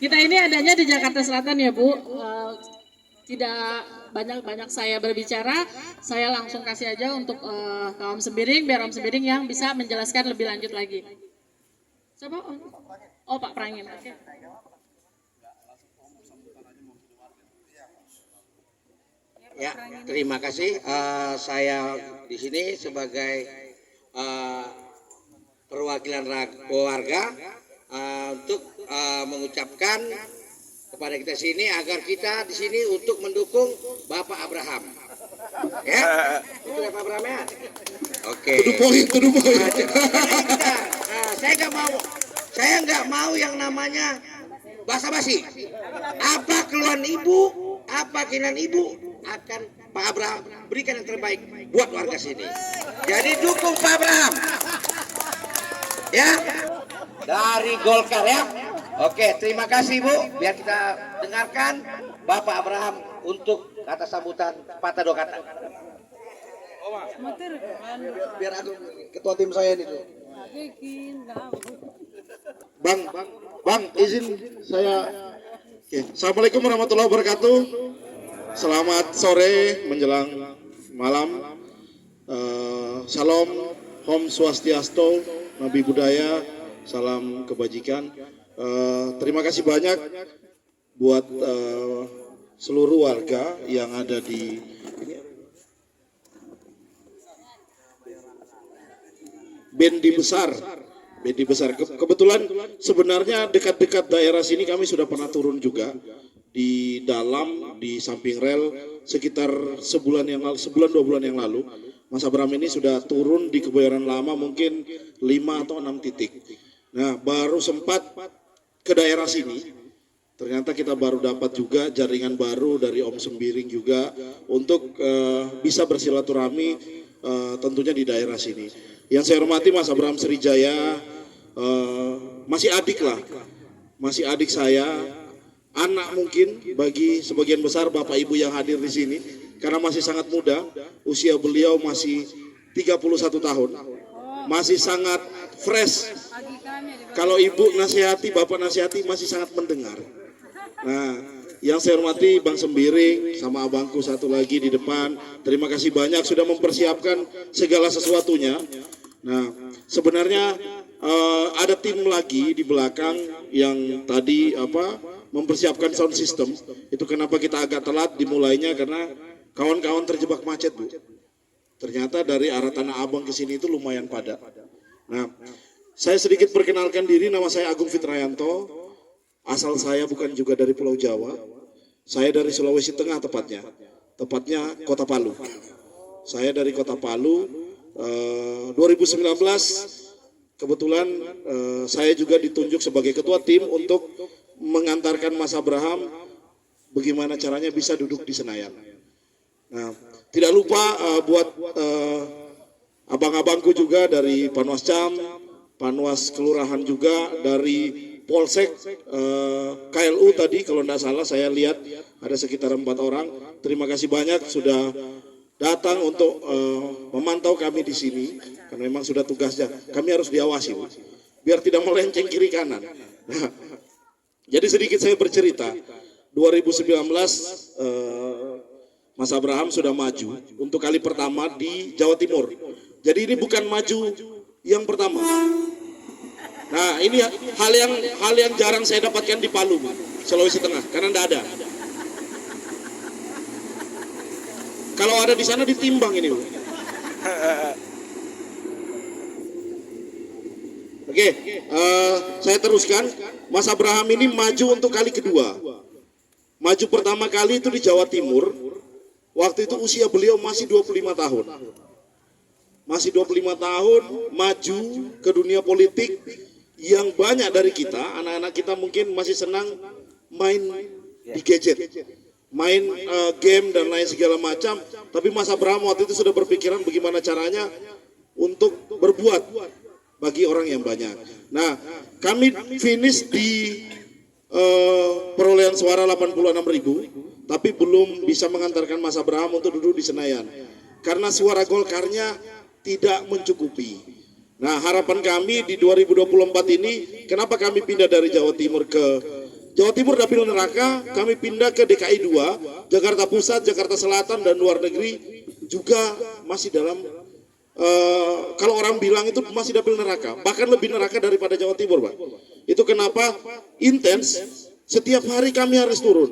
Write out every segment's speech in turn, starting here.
Kita ini adanya di Jakarta Selatan ya Bu. Tidak banyak saya berbicara, saya langsung kasih aja untuk ke Om Sembiring, biar Om Sembiring yang bisa menjelaskan lebih lanjut lagi. Coba Om. Oh Pak Prangin, oke. Ya, terima kasih. Saya di sini sebagai perwakilan keluarga untuk mengucapkan kepada kita sini agar kita di sini untuk mendukung Bapak Abraham. Ya, itu Bapak Abraham ya. Oke. To the point. Saya nggak mau yang namanya basa-basi. Apa keluhan ibu, apa keinginan ibu akan Pak Abraham berikan yang terbaik buat warga sini. Jadi dukung Pak Abraham. Ya, dari Golkar ya. Oke, terima kasih Bu. Biar kita dengarkan Bapak Abraham untuk kata sambutan patah dua kata. Biar aku ketua tim saya nih. Bang, izin saya. Oke. Assalamualaikum warahmatullahi wabarakatuh. Selamat sore menjelang malam. Salam, Om Swastiastu, Nabi Budaya, salam kebajikan. Terima kasih banyak buat seluruh warga yang ada di Bendi Besar. Kebetulan sebenarnya dekat-dekat daerah sini kami sudah pernah turun juga di samping rel sekitar sebulan 2 bulan yang lalu. Mas Abraham ini sudah turun di Kebayoran Lama mungkin 5 atau 6 titik. Nah, baru sempat ke daerah sini, ternyata kita baru dapat juga jaringan baru dari Om Sembiring juga untuk bisa bersilaturahmi tentunya di daerah sini. Yang saya hormati Mas Abraham Srijaya, masih adik saya, anak mungkin bagi sebagian besar Bapak Ibu yang hadir di sini, karena masih sangat muda, usia beliau masih 31 tahun, masih sangat fresh. Kalau ibu nasihati, bapak nasihati masih sangat mendengar. Nah, yang saya hormati Bang Sembiring sama abangku satu lagi di depan, terima kasih banyak sudah mempersiapkan segala sesuatunya. Nah, sebenarnya ada tim lagi di belakang yang tadi mempersiapkan sound system. Itu kenapa kita agak telat dimulainya, karena kawan-kawan terjebak macet Bu. Ternyata dari arah Tanah Abang ke sini itu lumayan padat. Nah, saya sedikit perkenalkan diri, nama saya Agung Fitrayanto, asal saya bukan juga dari Pulau Jawa, saya dari Sulawesi Tengah tepatnya Kota Palu. Saya dari Kota Palu, 2019 kebetulan saya juga ditunjuk sebagai ketua tim untuk mengantarkan Mas Abraham bagaimana caranya bisa duduk di Senayan. Nah, tidak lupa buat abang-abangku juga dari Panwascam, Panwas Kelurahan juga, dari Polsek, KLU tadi kalau tidak salah saya lihat ada sekitar 4 orang. Terima kasih banyak sudah datang untuk memantau kami di sini, karena memang sudah tugasnya. Kami harus diawasi Bu, biar tidak melenceng kiri kanan. Nah, jadi sedikit saya bercerita. 2019 Mas Abraham sudah maju untuk kali pertama di Jawa Timur. Jadi ini bukan maju yang pertama. Nah, ini hal yang jarang saya dapatkan di Palu, Sulawesi Tengah, karena tidak ada. Kalau ada di sana ditimbang ini, Bu. Oke, saya teruskan. Mas Abraham ini maju untuk kali kedua. Maju pertama kali itu di Jawa Timur. Waktu itu usia beliau masih 25 tahun. Masih 25 tahun maju ke dunia politik yang banyak dari kita, anak-anak kita mungkin masih senang main di gadget, main game dan lain segala macam. Tapi Mas Abraham waktu itu sudah berpikiran bagaimana caranya untuk berbuat bagi orang yang banyak. Nah, kami finish di perolehan suara 86.000, tapi belum bisa mengantarkan Mas Abraham untuk duduk di Senayan karena suara Golkarnya tidak mencukupi. Nah, harapan kami di 2024 ini, kenapa kami pindah dari Jawa Timur ke Jawa Timur dapil neraka, kami pindah ke DKI 2, Jakarta Pusat, Jakarta Selatan, dan luar negeri juga masih dalam, kalau orang bilang itu masih dapil neraka, bahkan lebih neraka daripada Jawa Timur, Pak. Itu kenapa intens, setiap hari kami harus turun.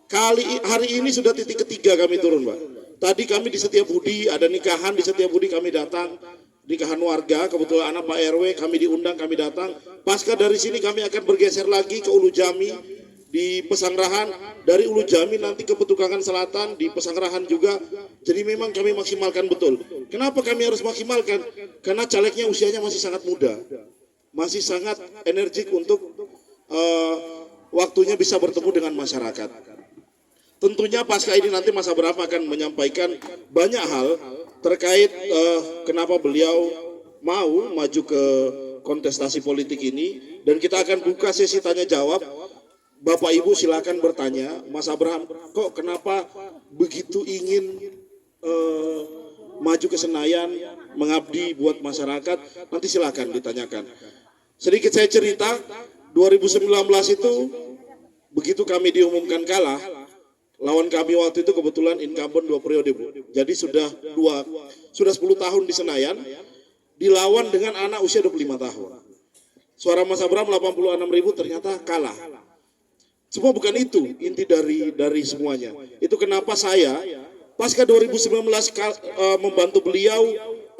Hari ini sudah titik ketiga kami turun, Pak. Tadi kami di Setiabudi, ada nikahan di Setiabudi, kami datang. Nikahan warga, kebetulan anak Pak RW, kami diundang, kami datang. Pasca dari sini kami akan bergeser lagi ke Ulu Jami di Pesanggerahan, dari Ulu Jami nanti ke Petukangan Selatan di Pesanggerahan juga. Jadi memang kami maksimalkan betul. Kenapa kami harus maksimalkan? Karena calegnya usianya masih sangat muda, masih sangat energik untuk waktunya bisa bertemu dengan masyarakat. Tentunya pasca ini nanti Mas Abraham akan menyampaikan banyak hal terkait kenapa beliau mau maju ke kontestasi politik ini, dan kita akan buka sesi tanya jawab. Bapak Ibu silakan bertanya. Mas Abraham, kok kenapa begitu ingin maju ke Senayan, mengabdi buat masyarakat? Nanti silakan ditanyakan. Sedikit saya cerita, 2019 itu begitu kami diumumkan kalah, lawan kami waktu itu kebetulan incumbent 2 periode, Bu. Jadi sudah 10 tahun di Senayan, dilawan dengan anak usia 25 tahun. Suara Mas Abraham 86.000 ternyata kalah. Semua bukan itu inti dari semuanya. Itu kenapa saya pasca 2019 membantu beliau,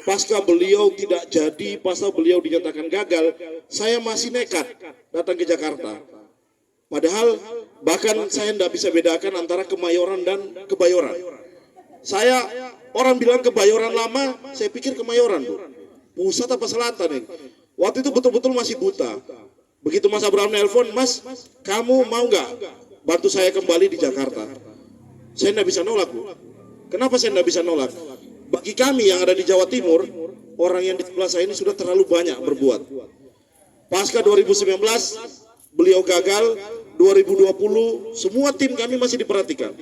pasca beliau tidak jadi, pasca beliau dinyatakan gagal, saya masih nekat datang ke Jakarta. Padahal bahkan saya tidak bisa bedakan antara Kemayoran dan Kebayoran. Orang bilang Kebayoran lama, saya pikir Kemayoran, Bu. Pusat apa selatan ini? Waktu itu betul-betul masih buta. Begitu Mas Abraham nelpon, Mas, kamu mau nggak bantu saya kembali di Jakarta? Saya tidak bisa nolak, Bu. Kenapa saya tidak bisa nolak? Bagi kami yang ada di Jawa Timur, orang yang di sebelah saya ini sudah terlalu banyak berbuat. Pasca 2019, beliau gagal, 2020 semua tim kami masih diperhatikan.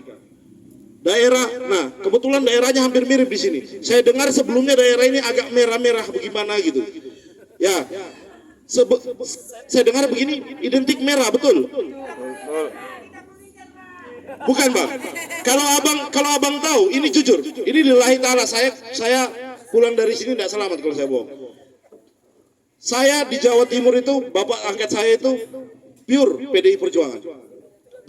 Daerah, nah kebetulan daerahnya hampir mirip di sini. Saya dengar sebelumnya daerah ini agak merah-merah bagaimana gitu. Ya, saya dengar begini, identik merah, betul? Bukan, Bang. Kalau abang tahu, ini jujur, ini lillahi ta'ala, saya pulang dari sini tidak selamat kalau saya bohong. Saya di Jawa Timur itu, bapak angkat saya itu pure PDI Perjuangan.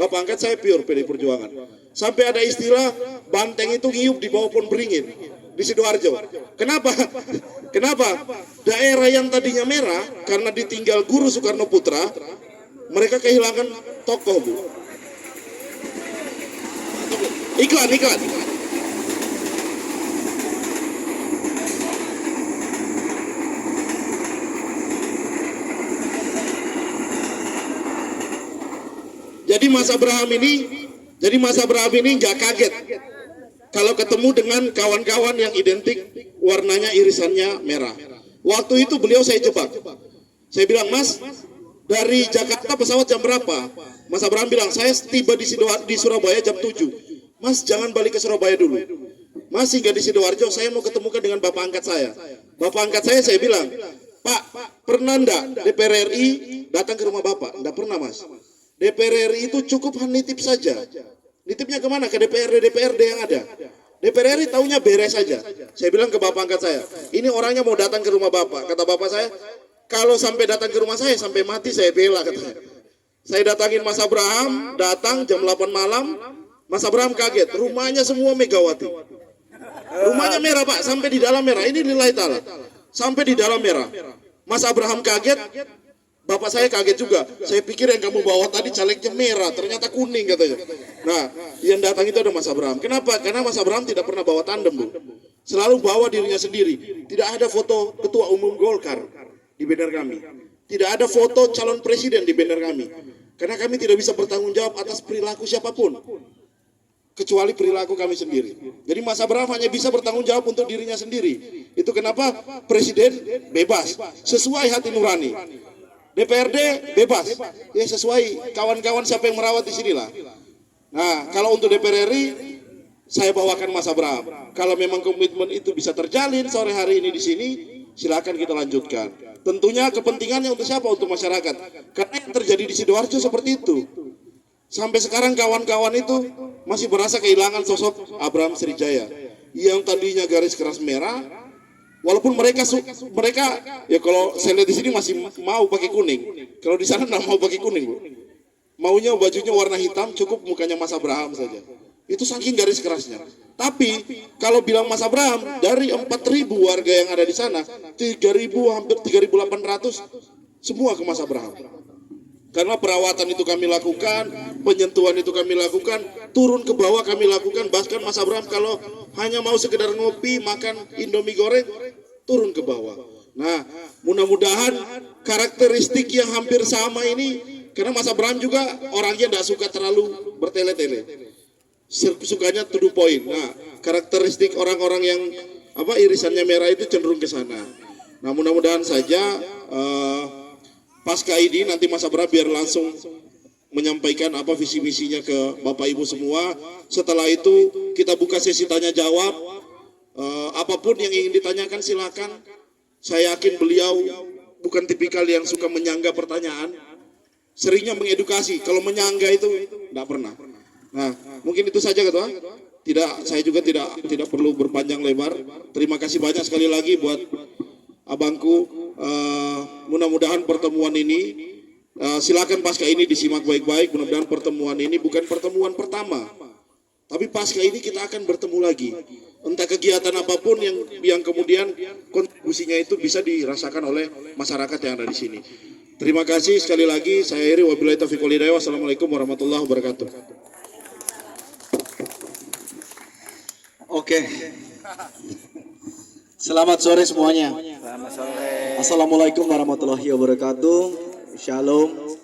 Bapak angkat saya pure PDI Perjuangan. Sampai ada istilah banteng itu ngiyup di bawah pohon beringin di Sidoarjo. Kenapa? Kenapa? Daerah yang tadinya merah karena ditinggal Guru Soekarno Putra, mereka kehilangan tokoh, Bu. Iklan. Jadi Mas Abraham ini nggak kaget kalau ketemu dengan kawan-kawan yang identik warnanya irisannya merah. Waktu itu beliau saya jebak. Saya bilang, Mas, dari Jakarta pesawat jam berapa? Mas Abraham bilang, saya tiba di Surabaya jam 7. Mas, jangan balik ke Surabaya dulu. Mas, hingga di Sidoarjo saya mau ketemukan dengan bapak angkat saya. Bapak angkat saya bilang, Pak, pernah enggak DPR RI datang ke rumah Bapak? Enggak pernah, Mas. DPR RI itu cukup nitip saja. Nitipnya kemana? Ke DPRD yang ada. DPR RI taunya beres saja. Saya bilang ke bapak angkat saya, ini orangnya mau datang ke rumah Bapak. Kata bapak saya, kalau sampai datang ke rumah saya, sampai mati saya bela, katanya. Saya datangin Mas Abraham, datang jam 8 malam, Mas Abraham kaget, rumahnya semua Megawati. Rumahnya merah, Pak, sampai di dalam merah. Ini lillahi ta'ala. Sampai di dalam merah. Mas Abraham kaget, bapak saya kaget juga. Saya pikir yang kamu bawa tadi calegnya merah, ternyata kuning, katanya. Nah, yang datang itu ada Mas Abraham. Kenapa? Karena Mas Abraham tidak pernah bawa tandem, Bu. Selalu bawa dirinya sendiri. Tidak ada foto ketua umum Golkar di banner kami. Tidak ada foto calon presiden di banner kami. Karena kami tidak bisa bertanggung jawab atas perilaku siapapun, kecuali perilaku kami sendiri. Jadi Mas Abraham hanya bisa bertanggung jawab untuk dirinya sendiri. Itu kenapa presiden bebas, sesuai hati nurani. DPRD bebas, ya sesuai kawan-kawan siapa yang merawat di sinilah. Nah, kalau untuk DPR RI, saya bawakan Mas Abraham. Kalau memang komitmen itu bisa terjalin sore hari ini di sini, silakan kita lanjutkan. Tentunya kepentingannya untuk siapa? Untuk masyarakat. Karena yang terjadi di Sidoarjo seperti itu. Sampai sekarang kawan-kawan itu masih merasa kehilangan sosok Abraham Srijaya yang tadinya garis keras merah, walaupun mereka ya kalau saya lihat di sini masih mau pakai kuning. Kalau di sana nggak mau pakai kuning, Bu. Maunya bajunya warna hitam, cukup mukanya Mas Abraham saja. Itu saking garis kerasnya. Tapi kalau bilang Mas Abraham, dari 4.000 warga yang ada di sana, 3.000 hampir 3.800 semua ke Mas Abraham. Karena perawatan itu kami lakukan, penyentuhan itu kami lakukan, turun ke bawah kami lakukan. Bahkan Mas Abraham kalau hanya mau sekedar ngopi, makan Indomie goreng, turun ke bawah. Nah, mudah-mudahan karakteristik yang hampir sama ini, karena Mas Abraham juga orangnya tidak suka terlalu bertele-tele, sukanya to the point. Nah, karakteristik orang-orang yang irisannya merah itu cenderung ke sana. Nah, mudah-mudahan saja pasca ini nanti Mas Abraham biar langsung menyampaikan apa visi misinya ke Bapak Ibu semua. Setelah itu kita buka sesi tanya jawab. Apapun yang ingin ditanyakan silakan. Saya yakin beliau bukan tipikal yang suka menyangga pertanyaan. Seringnya mengedukasi. Kalau menyangga itu tidak pernah. Nah, mungkin itu saja Ketua. Saya juga tidak perlu berpanjang lebar. Terima kasih banyak sekali lagi buat abangku. Mudah-mudahan pertemuan ini silakan pasca ini disimak baik-baik. Mudah-mudahan pertemuan ini bukan pertemuan pertama, tapi pasca ini kita akan bertemu lagi. Entah kegiatan apapun yang kemudian kontribusinya itu bisa dirasakan oleh masyarakat yang ada di sini. Terima kasih sekali lagi. Saya Eri, wabillahi taufiq wal hidayah. Wassalamualaikum warahmatullahi wabarakatuh. Oke. Selamat sore semuanya. Assalamualaikum warahmatullahi wabarakatuh. Shalom.